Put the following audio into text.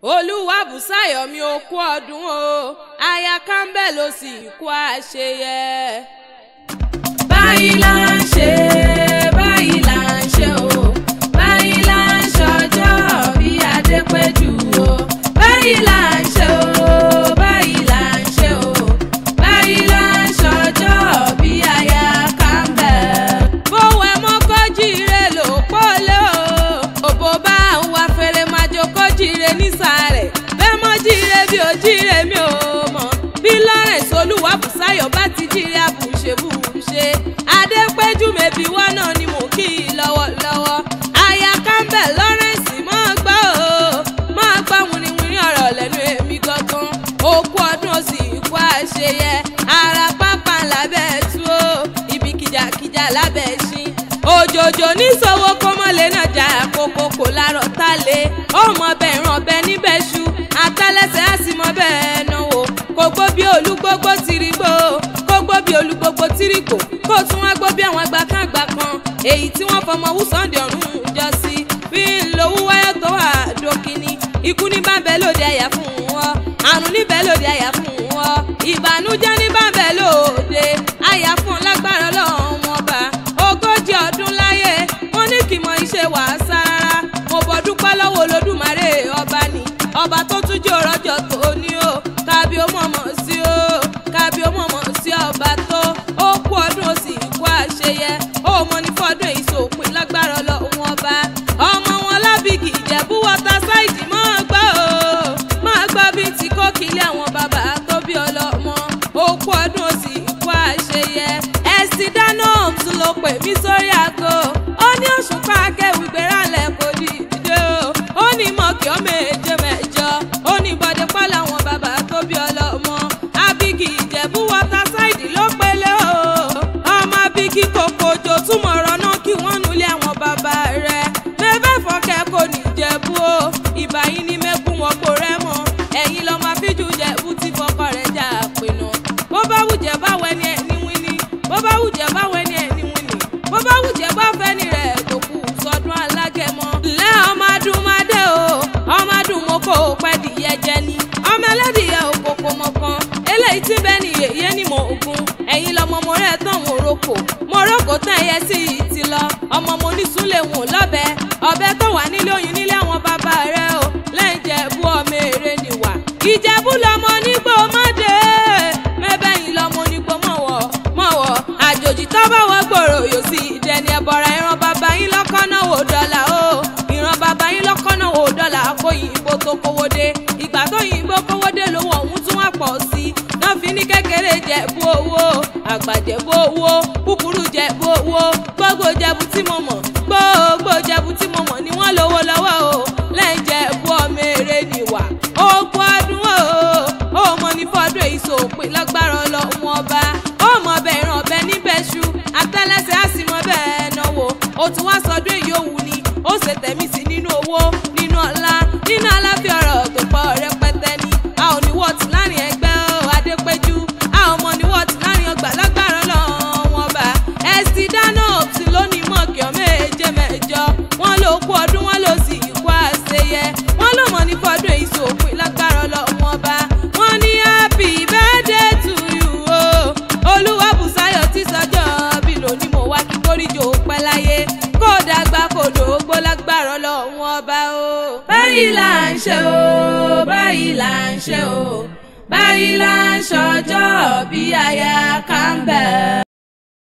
Olúwabùsáyọ̀ mi ò kú ọdún o, aya Campbell ló sì kú àṣeyẹ. Báyìí là ń ṣe, báyìí là ń ṣe o, báyìí là ń ṣọjọ́ bí Adépéjú o, báyìí là ń ṣe o, báyìí là ń ṣe o, báyìí là ń ṣọjọ́ bí aya Campbell. Bówó ẹ mọ́ kó jíire ló pọ́lé o, òbó bá ń wá fèrè máa jó kó jíire nísàlẹ̀, bẹ́ẹ̀ mọ́ jíire bí ó jíire mi ò mọ̀, bí Lawrence Olúwabùsáyọ̀ bá ti jíire àbùṣebùṣe, Adépéjú mẹ́bí wá náà ni mò ń kí i lọ́wọ́lọ́wọ́. Aya Campbell Lawrence mọ́ gbọ́ o, mọ́ gbọ́ wìnrìnwìnrìn ọ̀rọ̀ lẹ́nu èmi gangan, òkú ọdún ó sì kú àṣeyẹ, ara pápá lábẹ́ tú o, ibi kìjàkìjà lábẹ́ ṣí. Òjòjò ní sọ́wọ́ kó mọ́lẹ̀ náà jà kókó kò lárọ̀ tá lé, ọmọ bẹ̀ ràn bẹ́ níbẹ̀ ṣu, àtẹ́lẹsẹ̀ á sì mọ́ bẹ́ẹ̀ náà wò, kò gbó bí olúgbógbó tìrìgbò, kó gbó bí olúgbógbó tìrìgbò, kó tún wá gbó bí àwọn àgbà kan èyí tí wọ́n fọmọ wú Sunday ọ̀run jọ sí, bí ń lo wúwáyọ̀ tó wà dókínì, ikú ní bábẹ́ lòdì àyà fún wọn, àrùn níbẹ̀ lòdì àyà fún wọn, ìbànújẹ́ ní bábẹ́ lòdì àyà fún lágbára Ọlọ́run ọba. Ogójì ọdún láyé wọ́n ní kì mọ iṣẹ́ wà sára, mo bọ̀ dúpẹ́ lọ́wọ́ Olódùmarè ọba ni, ọba tó tún jẹ́ òrọ́jọ́ tó ní o, kábí ó mọ̀mọ́ sí o, kábí ó mọ̀mọ́ sí ọba tó, ó kú ọdún ó sì kú àṣeyẹ, ó mọ ní fọdún ìṣòpin lágbára Ọlọ́run ọba. Ọmọ wọn lábìgì Ìjẹ̀bú wọ́tà sáìdì máa gbọ́ o, máa gbọ́ bí ti kó kílé àwọn bàbá tó bí ọlọ́mọ, ó kú ọdún ó sì kú àṣeyẹ. Ẹ̀sìn dáná tún ló pè mí sórí aago, ó ní Òṣùpá Akéwì gbéralẹ̀ kò dìde o, ó ní mọ̀kì ó méje mẹ́jọ, ó ní bọ́dé pọ́ làwọn bàbá tó bí ọlọ́mọ. Abigi Ìjẹ̀bú wọ́tà sáìdì ló pélé o, ọmọ Abigi kòkòjò túmọ̀ ọ̀rọ̀ náà kí wọ́n nulẹ̀ àwọn bàbá rẹ̀, mẹ́fẹ́ fọ́kẹ́ kò ní Ìjẹ̀bú o, ìbà yín ní mẹ́kún wọn kò rẹ́ mọ́, ẹ̀yin lọ́mọ Afíjú Ìjẹ̀bú tí fọkọ rẹ̀ jà pinnu, bó bá wùjẹ́ báwo ẹni ẹni wíní, bó bá wùjẹ́ báwo ẹni ẹni wíní, bó bá wùjẹ́ bá fẹ́ ni rẹ̀ tó kù sọdún alágẹmọ. Lẹ́ ọmọ adúmọdé o, ọmọ adúmọkò pẹ́ dìyẹ jẹ ni, ọmọ ẹlẹ́dìyẹ òkòkò mọ̀kan, eléyìí tí bẹ́ẹ̀ ni yèyé ni mò ń gun, ẹ̀yin lọmọ mo rẹ̀ tán moroko tán ẹyẹ sí i ti lọ, ọmọ mo ní súnlẹ̀ wọ̀n lọ́bẹ̀, ọbẹ̀ tó wà nílé oyún nílé àwọn bàbá rẹ̀ o, lẹ́yìn Ìjẹ̀bú ọmọ èrè nìwà, Ìjẹ̀bú lọmọ onígbò mọ́dé, mẹ́bẹ̀yìn lọmọ onígbò mọ̀wọ̀, àjòjì tó bá wọ́n gbòòrò yóò sì dẹni ẹ̀bọ̀ra, ìran bàbá yín lọ́kọ́ náà wò dọ́là o, ìran bàbá yín lọ́kọ́ náà wò dọ́là kó yìnbó tó kówó dé, ìgbà tó yìnbó kówó dé lówó ọ̀hún tún wà pọ̀ sí i, náà fi ní kékeré Jẹ̀bú owó, àgbà Jẹ̀bú owó, kúkúrú Jẹ̀bú owó, gbogbo Jẹ̀bú tí mo mọ̀, gbogbo Jẹ̀bú tí mo mọ̀ ni wọ́n lówó lọ́wọ́ o, lẹ́yìn Jẹ̀bú ọmọ èrè nìwà, ó kú ọdún o, ó mọ ní fọdún ìṣòpin lágbára Ọlọ́run ọba, ó mọ bẹ́ẹ̀ ràn bẹ́ẹ̀ níbẹ̀ ṣu, àtẹ́lẹsẹ̀ á sì mọ bẹ́ẹ̀ náwó, ó tún wá sọdún èyí òwú ni, ó ṣe tẹ̀mí sí nínú owó, nínú ọlá, nínú aláfíà ọ̀rọ̀ tó pọ̀ rẹpẹtẹ ni, a ò ní wọ́ọ̀tì láàrin ẹgbẹ́ o Adépéjú, a ò mọ ní wọ́ọ̀tì láàrin ọgbà lágbára Ọlọ́run ọba. Ẹ̀sìn dáná òtún lónìí mọ̀kì ọmọ èje mẹ́jọ, wọ́n ló kú ọdún wọ́n ló sì kú àṣeyẹ, wọ́n ló mọ̀ ní fọdún ìṣòpin lágbára Ọlọ́run ọba. Wọ́n ní happy birthday to you o, Olúwabùsáyọ̀ tí sọjọ́ bí lónìí mo wá kí kórìjò pẹ́ láyé, kó dàgbà kó dògbó lágbára Ọlọ́run ọba o. Báyìí là ń ṣe o, báyìí là ń ṣe o, báyìí là ń ṣọjọ́ bí aya Campbell.